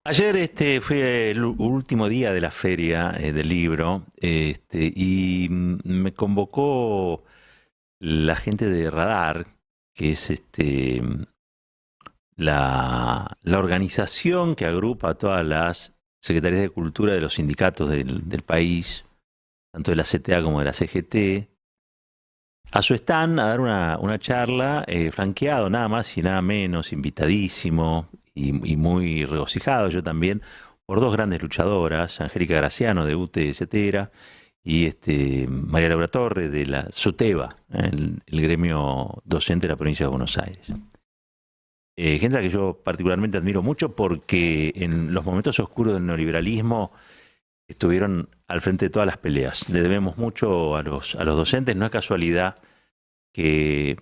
Ayer fue el último día de la feria del libro y me convocó la gente de Radar, que es la organización que agrupa a todas las secretarías de cultura de los sindicatos del país, tanto de la CTA como de la CGT, a su stand a dar una charla, franqueado nada más y nada menos, invitadísimo y muy regocijado yo también, por dos grandes luchadoras, Angélica Graciano de UTE Cetera y María Laura Torre de la SUTEBA, el gremio docente de la provincia de Buenos Aires. Gente a la que yo particularmente admiro mucho porque en los momentos oscuros del neoliberalismo estuvieron al frente de todas las peleas. Le debemos mucho a los docentes, no es casualidad que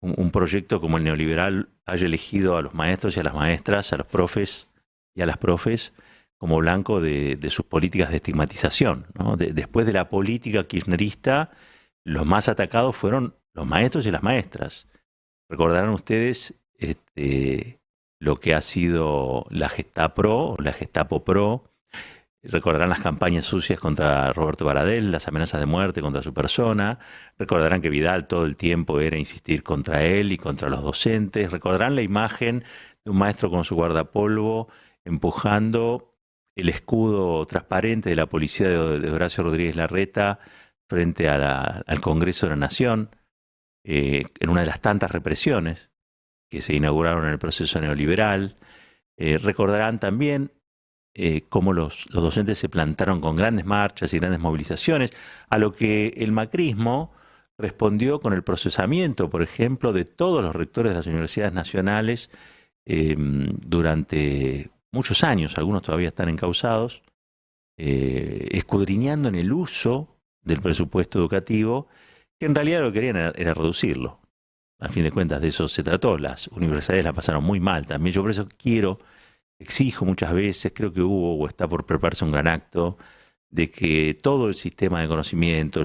un proyecto como el neoliberal haya elegido a los maestros y a las maestras, a los profes y a las profes, como blanco de sus políticas de estigmatización, ¿no? Después de la política kirchnerista, los más atacados fueron los maestros y las maestras. Recordarán ustedes lo que ha sido la Gestapro, o la Gestapo Pro. Recordarán las campañas sucias contra Roberto Baradel, las amenazas de muerte contra su persona. Recordarán que Vidal todo el tiempo era insistir contra él y contra los docentes. Recordarán la imagen de un maestro con su guardapolvo empujando el escudo transparente de la policía de Horacio Rodríguez Larreta frente al Congreso de la Nación, en una de las tantas represiones que se inauguraron en el proceso neoliberal. Recordarán también cómo los docentes se plantaron con grandes marchas y grandes movilizaciones, a lo que el macrismo respondió con el procesamiento, por ejemplo, de todos los rectores de las universidades nacionales durante muchos años, algunos todavía están encausados, escudriñando en el uso del presupuesto educativo, que en realidad lo que querían era reducirlo. A fin de cuentas de eso se trató, las universidades la pasaron muy mal también. Yo por eso exijo muchas veces, creo que hubo o está por prepararse un gran acto, de que todo el sistema de conocimiento,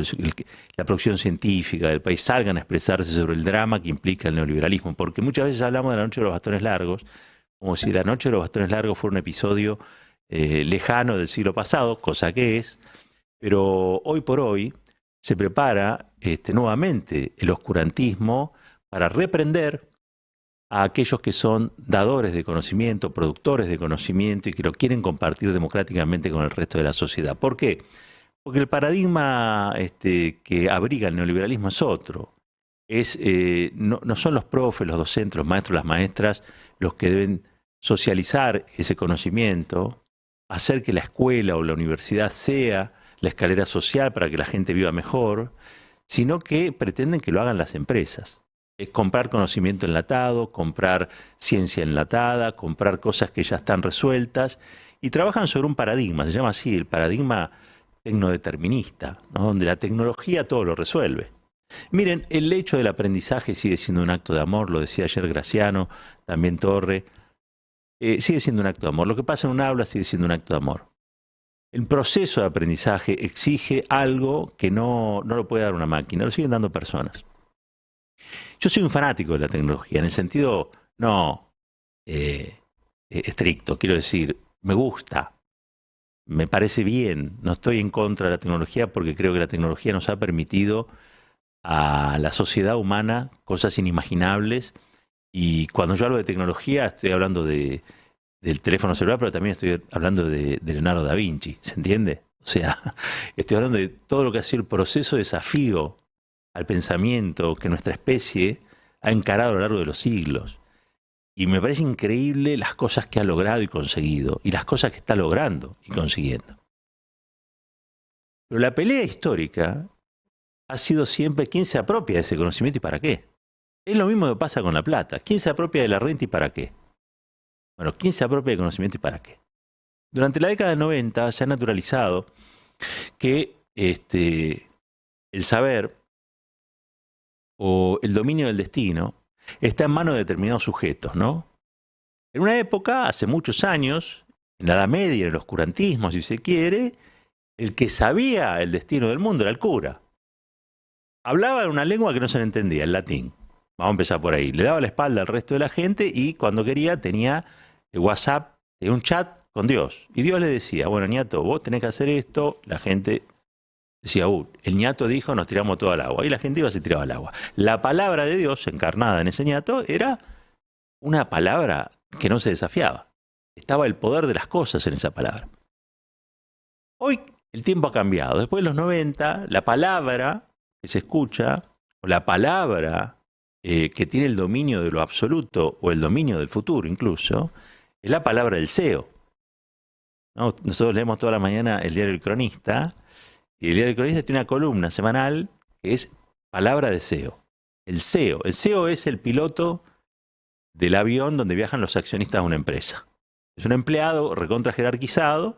la producción científica del país salgan a expresarse sobre el drama que implica el neoliberalismo, porque muchas veces hablamos de la noche de los bastones largos, como si la noche de los bastones largos fuera un episodio lejano del siglo pasado, cosa que es, pero hoy por hoy se prepara nuevamente el oscurantismo para reprender a aquellos que son dadores de conocimiento, productores de conocimiento y que lo quieren compartir democráticamente con el resto de la sociedad. ¿Por qué? Porque el paradigma que abriga el neoliberalismo es otro. No son los profes, los docentes, los maestros, las maestras los que deben socializar ese conocimiento, hacer que la escuela o la universidad sea la escalera social para que la gente viva mejor, sino que pretenden que lo hagan las empresas. Es comprar conocimiento enlatado, comprar ciencia enlatada, comprar cosas que ya están resueltas y trabajan sobre un paradigma, se llama así, el paradigma tecnodeterminista, ¿no? Donde la tecnología todo lo resuelve. Miren, el hecho del aprendizaje sigue siendo un acto de amor, lo decía ayer Graciano, también Torre, sigue siendo un acto de amor. Lo que pasa en un aula sigue siendo un acto de amor. El proceso de aprendizaje exige algo que no lo puede dar una máquina, lo siguen dando personas. Yo soy un fanático de la tecnología, en el sentido no estricto, quiero decir, me gusta, me parece bien, no estoy en contra de la tecnología porque creo que la tecnología nos ha permitido a la sociedad humana cosas inimaginables y cuando yo hablo de tecnología estoy hablando del teléfono celular, pero también estoy hablando de Leonardo da Vinci, ¿se entiende? O sea, estoy hablando de todo lo que ha sido el proceso de desafío al pensamiento que nuestra especie ha encarado a lo largo de los siglos. Y me parece increíble las cosas que ha logrado y conseguido, y las cosas que está logrando y consiguiendo. Pero la pelea histórica ha sido siempre quién se apropia de ese conocimiento y para qué. Es lo mismo que pasa con la plata. ¿Quién se apropia de la renta y para qué? Bueno, ¿quién se apropia del conocimiento y para qué? Durante la década del 90 se ha naturalizado que el saber o el dominio del destino está en manos de determinados sujetos, ¿no? En una época, hace muchos años, en la Edad Media, en el oscurantismo, si se quiere, el que sabía el destino del mundo era el cura. Hablaba en una lengua que no se le entendía, el latín. Vamos a empezar por ahí. Le daba la espalda al resto de la gente y cuando quería tenía WhatsApp, tenía un chat con Dios. Y Dios le decía, bueno, ñato, vos tenés que hacer esto. La gente decía, el ñato dijo, nos tiramos todo al agua. Y la gente iba, se tiraba al agua. La palabra de Dios, encarnada en ese ñato, era una palabra que no se desafiaba. Estaba el poder de las cosas en esa palabra. Hoy el tiempo ha cambiado. Después de los 90, la palabra que se escucha, o la palabra que tiene el dominio de lo absoluto, o el dominio del futuro incluso, es la palabra del CEO. ¿No? Nosotros leemos toda la mañana el diario El Cronista, y el diario El Cronista tiene una columna semanal que es palabra de CEO. El CEO es el piloto del avión donde viajan los accionistas de una empresa. Es un empleado recontra jerarquizado,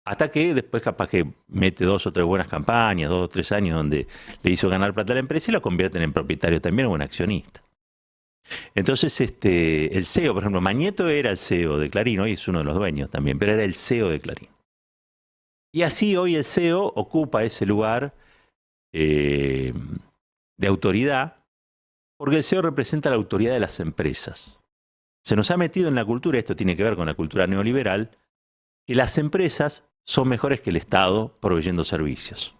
hasta que después capaz que mete 2 o 3 buenas campañas, 2 o 3 años donde le hizo ganar plata a la empresa y lo convierten en propietario también o en accionista. Entonces, el CEO, por ejemplo, Mañeto era el CEO de Clarín, hoy es uno de los dueños también, pero era el CEO de Clarín. Y así hoy el CEO ocupa ese lugar de autoridad, porque el CEO representa la autoridad de las empresas. Se nos ha metido en la cultura, esto tiene que ver con la cultura neoliberal, que las empresas son mejores que el Estado proveyendo servicios.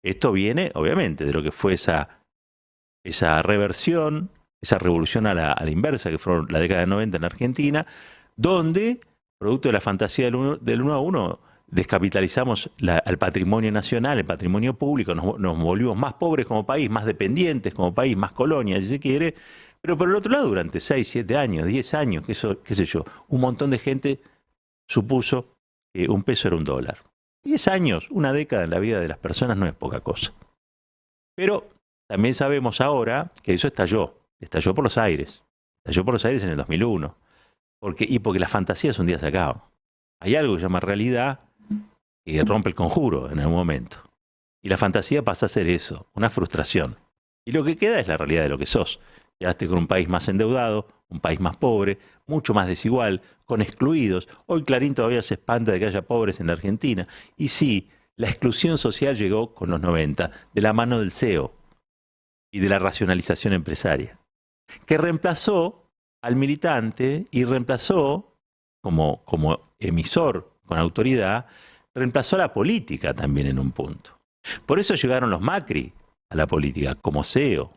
Esto viene, obviamente, de lo que fue esa reversión, esa revolución a la inversa, que fue la década de 90 en Argentina, donde, producto de la fantasía del uno a uno, descapitalizamos al patrimonio nacional, el patrimonio público, nos volvimos más pobres como país, más dependientes como país, más colonia, si se quiere, pero por el otro lado, durante 6, 7 años, 10 años, qué sé yo, un montón de gente supuso que un peso era un dólar. 10 años, una década en la vida de las personas no es poca cosa. Pero también sabemos ahora que eso estalló por los aires. Estalló por los aires en el 2001. Porque las fantasías un día se acaban. Hay algo que se llama realidad que rompe el conjuro en algún momento. Y la fantasía pasa a ser eso, una frustración. Y lo que queda es la realidad de lo que sos. Quedaste con un país más endeudado, un país más pobre, mucho más desigual, con excluidos. Hoy Clarín todavía se espanta de que haya pobres en la Argentina. Y sí, la exclusión social llegó con los 90, de la mano del CEO y de la racionalización empresaria, que reemplazó al militante y reemplazó, como emisor con autoridad, reemplazó a la política también en un punto. Por eso llegaron los Macri a la política, como CEO.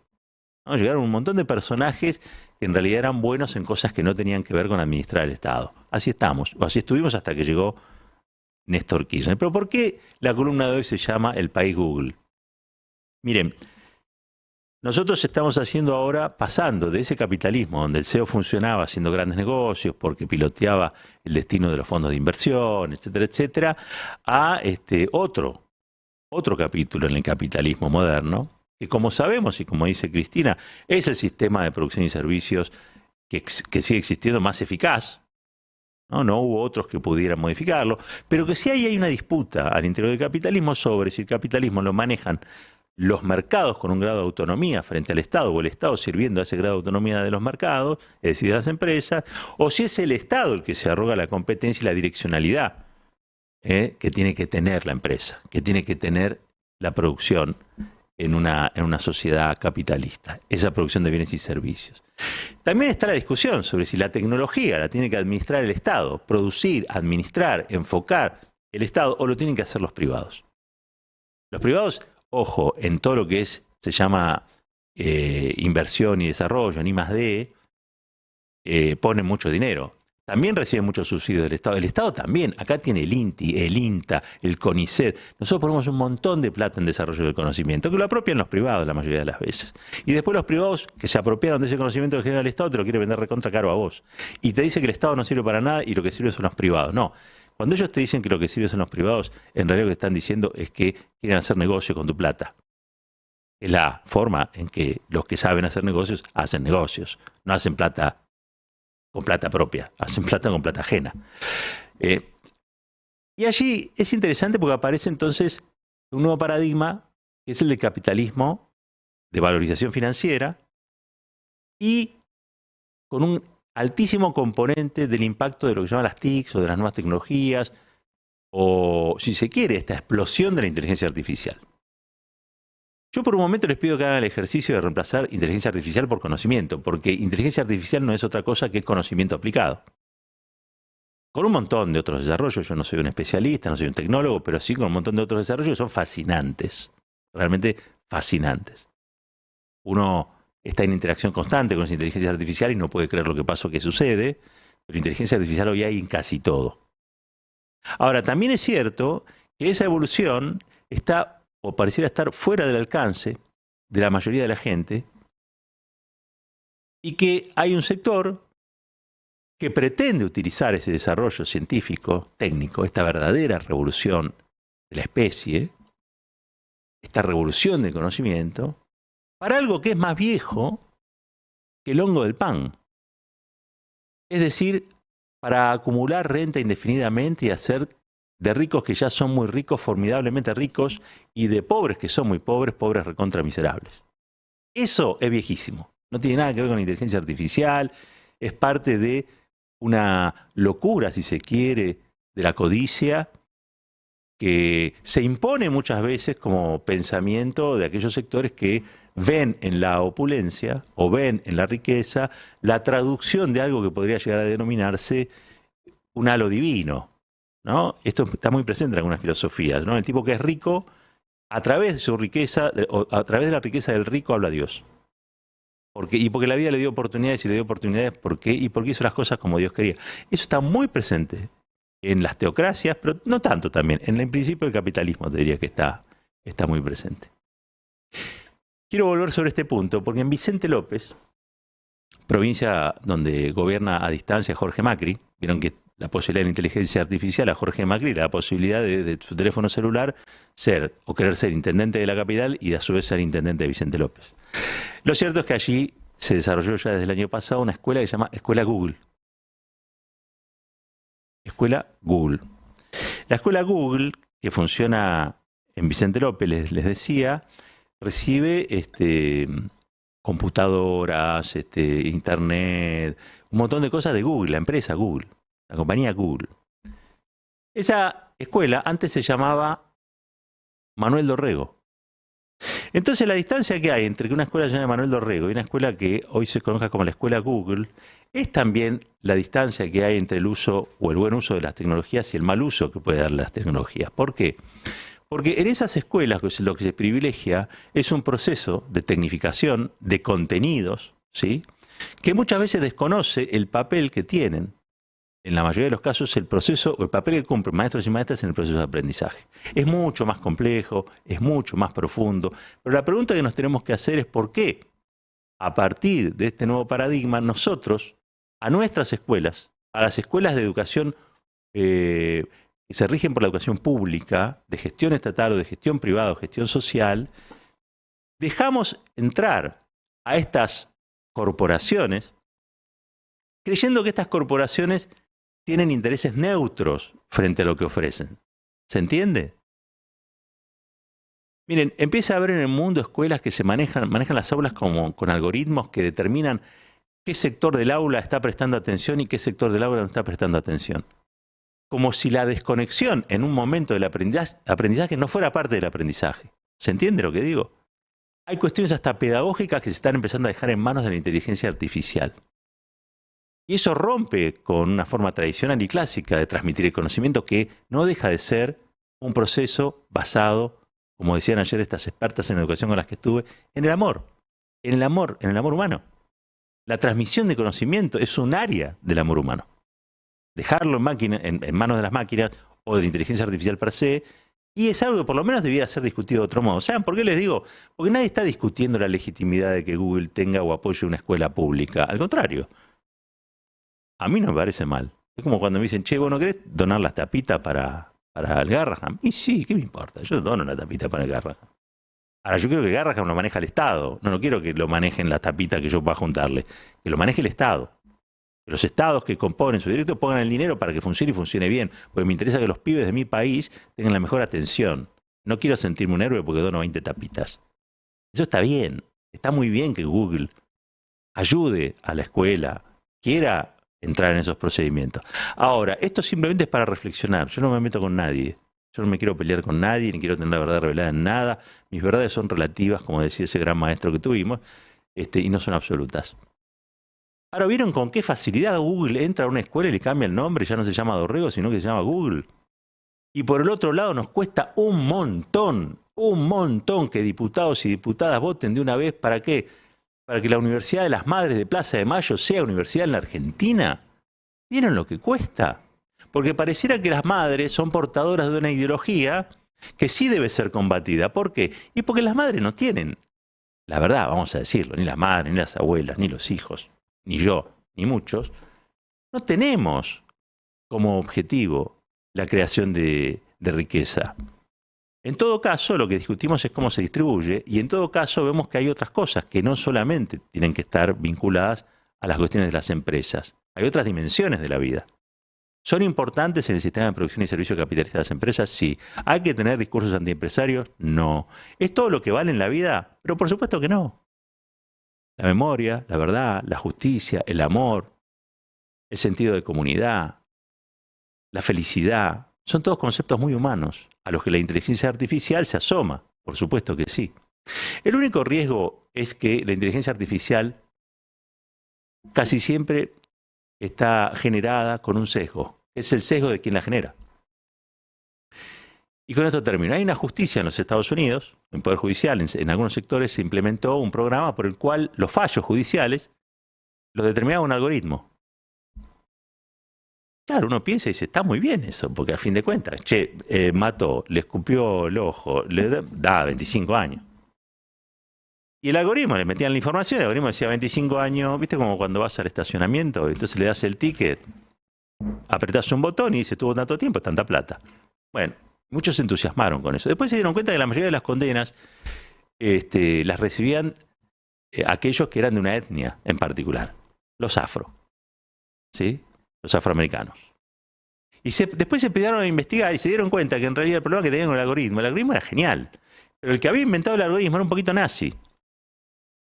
¿No? Llegaron un montón de personajes que en realidad eran buenos en cosas que no tenían que ver con administrar el Estado. Así estamos, o así estuvimos hasta que llegó Néstor Kirchner. Pero ¿por qué la columna de hoy se llama El País Google? Miren, nosotros estamos haciendo ahora, pasando de ese capitalismo donde el CEO funcionaba haciendo grandes negocios porque piloteaba el destino de los fondos de inversión, etcétera, etcétera, a otro capítulo en el capitalismo moderno, que como sabemos y como dice Cristina, es el sistema de producción y servicios que sigue existiendo más eficaz. No hubo otros que pudieran modificarlo, pero que sí hay una disputa al interior del capitalismo sobre si el capitalismo lo manejan los mercados con un grado de autonomía frente al Estado, o el Estado sirviendo a ese grado de autonomía de los mercados, es decir, de las empresas, o si es el Estado el que se arroga la competencia y la direccionalidad que tiene que tener la empresa, que tiene que tener la producción en una sociedad capitalista, esa producción de bienes y servicios. También está la discusión sobre si la tecnología la tiene que administrar el Estado, producir, administrar, enfocar el Estado, o lo tienen que hacer los privados. Los privados, ojo, en todo lo que se llama inversión y desarrollo, en I+D, ponen mucho dinero. También reciben muchos subsidios del Estado. El Estado también, acá tiene el INTI, el INTA, el CONICET. Nosotros ponemos un montón de plata en desarrollo del conocimiento, que lo apropian los privados la mayoría de las veces. Y después los privados que se apropiaron de ese conocimiento que genera el Estado te lo quiere vender recontra caro a vos. Y te dice que el Estado no sirve para nada y lo que sirve son los privados. No. Cuando ellos te dicen que lo que sirve son los privados, en realidad lo que están diciendo es que quieren hacer negocio con tu plata. Es la forma en que los que saben hacer negocios hacen negocios. No hacen plata con plata propia, hacen plata con plata ajena. Y allí es interesante porque aparece entonces un nuevo paradigma, que es el de capitalismo de valorización financiera y con un altísimo componente del impacto de lo que se llaman las TICs o de las nuevas tecnologías, o si se quiere, esta explosión de la inteligencia artificial. Yo por un momento les pido que hagan el ejercicio de reemplazar inteligencia artificial por conocimiento, porque inteligencia artificial no es otra cosa que conocimiento aplicado. con un montón de otros desarrollos. Yo no soy un especialista, no soy un tecnólogo, pero sí con un montón de otros desarrollos que son fascinantes, realmente fascinantes. Uno está en interacción constante con esa inteligencia artificial y no puede creer lo que pasa o que sucede, pero inteligencia artificial hoy hay en casi todo. Ahora, también es cierto que esa evolución está, o pareciera estar, fuera del alcance de la mayoría de la gente, y que hay un sector que pretende utilizar ese desarrollo científico, técnico, esta verdadera revolución de la especie, esta revolución del conocimiento, para algo que es más viejo que el hongo del pan. Es decir, para acumular renta indefinidamente y hacer de ricos que ya son muy ricos, formidablemente ricos, y de pobres que son muy pobres, pobres recontra miserables. Eso es viejísimo. No tiene nada que ver con la inteligencia artificial, es parte de una locura, si se quiere, de la codicia, que se impone muchas veces como pensamiento de aquellos sectores que ven en la opulencia o ven en la riqueza la traducción de algo que podría llegar a denominarse un halo divino, ¿no? Esto está muy presente en algunas filosofías, ¿no? El tipo que es rico, a través de su riqueza, o a través de la riqueza del rico habla Dios. Porque la vida le dio oportunidades y le dio oportunidades porque hizo las cosas como Dios quería. Eso está muy presente en las teocracias, pero no tanto también. En el principio del capitalismo te diría que está muy presente. Quiero volver sobre este punto porque en Vicente López, provincia donde gobierna a distancia Jorge Macri, vieron que la posibilidad de la inteligencia artificial a Jorge Macri, la posibilidad de su teléfono celular ser o querer ser intendente de la capital y a su vez ser intendente de Vicente López. Lo cierto es que allí se desarrolló ya desde el año pasado una escuela que se llama Escuela Google. Escuela Google. La escuela Google, que funciona en Vicente López, les decía, recibe computadoras, internet, un montón de cosas de Google, la empresa Google, la compañía Google. Esa escuela antes se llamaba Manuel Dorrego. Entonces la distancia que hay entre que una escuela se llame Manuel Dorrego y una escuela que hoy se conozca como la escuela Google es también la distancia que hay entre el uso o el buen uso de las tecnologías y el mal uso que puede dar las tecnologías. ¿Por qué? Porque en esas escuelas lo que se privilegia es un proceso de tecnificación de contenidos, ¿sí?, que muchas veces desconoce el papel que tienen, en la mayoría de los casos, el proceso o el papel que cumplen maestros y maestras en el proceso de aprendizaje. Es mucho más complejo, es mucho más profundo, pero la pregunta que nos tenemos que hacer es por qué, a partir de este nuevo paradigma, nosotros, a nuestras escuelas, a las escuelas de educación que se rigen por la educación pública, de gestión estatal o de gestión privada o gestión social, dejamos entrar a estas corporaciones creyendo que estas corporaciones tienen intereses neutros frente a lo que ofrecen. ¿Se entiende? Miren, empieza a haber en el mundo escuelas que se manejan las aulas con algoritmos que determinan qué sector del aula está prestando atención y qué sector del aula no está prestando atención. Como si la desconexión en un momento del aprendizaje no fuera parte del aprendizaje. ¿Se entiende lo que digo? Hay cuestiones hasta pedagógicas que se están empezando a dejar en manos de la inteligencia artificial. Y eso rompe con una forma tradicional y clásica de transmitir el conocimiento que no deja de ser un proceso basado, como decían ayer estas expertas en educación con las que estuve, en el amor. En el amor humano. La transmisión de conocimiento es un área del amor humano. Dejarlo en manos de las máquinas o de la inteligencia artificial per se, y es algo que por lo menos debiera ser discutido de otro modo. ¿Saben por qué les digo? Porque nadie está discutiendo la legitimidad de que Google tenga o apoye una escuela pública. Al contrario. A mí no me parece mal. Es como cuando me dicen, che, ¿vos no querés donar las tapitas para el Garrahan? Y sí, ¿qué me importa? Yo dono una tapita para el Garrahan. Ahora, yo quiero que Garrahan lo maneje el Estado. No quiero que lo manejen las tapitas que yo pueda juntarle. Que lo maneje el Estado. Que los estados que componen su directo pongan el dinero para que funcione y funcione bien. Porque me interesa que los pibes de mi país tengan la mejor atención. No quiero sentirme un héroe porque dono 20 tapitas. Eso está bien. Está muy bien que Google ayude a la escuela, quiera entrar en esos procedimientos. Ahora, esto simplemente es para reflexionar. Yo no me meto con nadie. Yo no me quiero pelear con nadie, ni quiero tener la verdad revelada en nada. Mis verdades son relativas, como decía ese gran maestro que tuvimos, y no son absolutas. Ahora, ¿vieron con qué facilidad Google entra a una escuela y le cambia el nombre? Ya no se llama Dorrego, sino que se llama Google. Y por el otro lado nos cuesta un montón que diputados y diputadas voten de una vez. ¿Para qué? Para que la Universidad de las Madres de Plaza de Mayo sea universidad en la Argentina. ¿Vieron lo que cuesta? Porque pareciera que las madres son portadoras de una ideología que sí debe ser combatida. ¿Por qué? Y porque las madres no tienen, la verdad, vamos a decirlo, ni las madres, ni las abuelas, ni los hijos, ni yo, ni muchos, no tenemos como objetivo la creación de riqueza. En todo caso, lo que discutimos es cómo se distribuye, y en todo caso vemos que hay otras cosas que no solamente tienen que estar vinculadas a las cuestiones de las empresas. Hay otras dimensiones de la vida. ¿Son importantes en el sistema de producción y servicio capitalista de las empresas? Sí. ¿Hay que tener discursos antiempresarios? No. ¿Es todo lo que vale en la vida? Pero por supuesto que no. La memoria, la verdad, la justicia, el amor, el sentido de comunidad, la felicidad, son todos conceptos muy humanos, a los que la inteligencia artificial se asoma. Por supuesto que sí. El único riesgo es que la inteligencia artificial casi siempre está generada con un sesgo. Es el sesgo de quien la genera. Y con esto termino. Hay una justicia en los Estados Unidos, en el Poder Judicial, en algunos sectores se implementó un programa por el cual los fallos judiciales los determinaba un algoritmo. Claro, uno piensa y dice, está muy bien eso, porque a fin de cuentas, mató, le escupió el ojo, le da 25 años. Y el algoritmo, le metían la información, el algoritmo decía 25 años, ¿viste? Como cuando vas al estacionamiento, entonces le das el ticket, apretás un botón y dice, tuvo tanto tiempo, tanta plata. Bueno, muchos se entusiasmaron con eso. Después se dieron cuenta que la mayoría de las condenas las recibían aquellos que eran de una etnia en particular, los afro, ¿sí? Los afroamericanos. Y después se empezaron a investigar y se dieron cuenta que en realidad el problema que tenían con el algoritmo era genial, pero el que había inventado el algoritmo era un poquito nazi.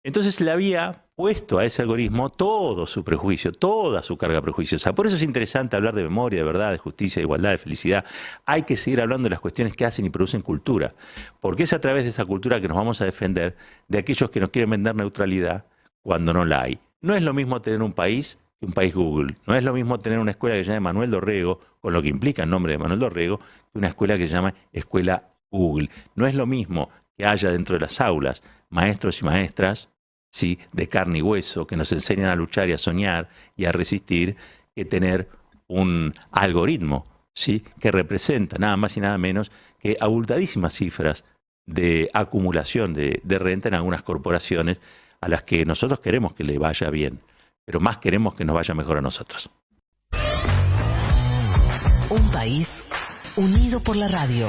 Entonces le había puesto a ese algoritmo todo su prejuicio, toda su carga prejuiciosa. Por eso es interesante hablar de memoria, de verdad, de justicia, de igualdad, de felicidad. Hay que seguir hablando de las cuestiones que hacen y producen cultura, porque es a través de esa cultura que nos vamos a defender de aquellos que nos quieren vender neutralidad cuando no la hay. No es lo mismo tener un país que un país Google. No es lo mismo tener una escuela que se llama Manuel Dorrego, con lo que implica el nombre de Manuel Dorrego, que una escuela que se llama Escuela Google. No es lo mismo que haya dentro de las aulas maestros y maestras, ¿sí?, de carne y hueso, que nos enseñan a luchar y a soñar y a resistir, que tener un algoritmo, ¿sí?, que representa nada más y nada menos que abultadísimas cifras de acumulación de renta en algunas corporaciones a las que nosotros queremos que le vaya bien, pero más queremos que nos vaya mejor a nosotros. Un país unido por la radio.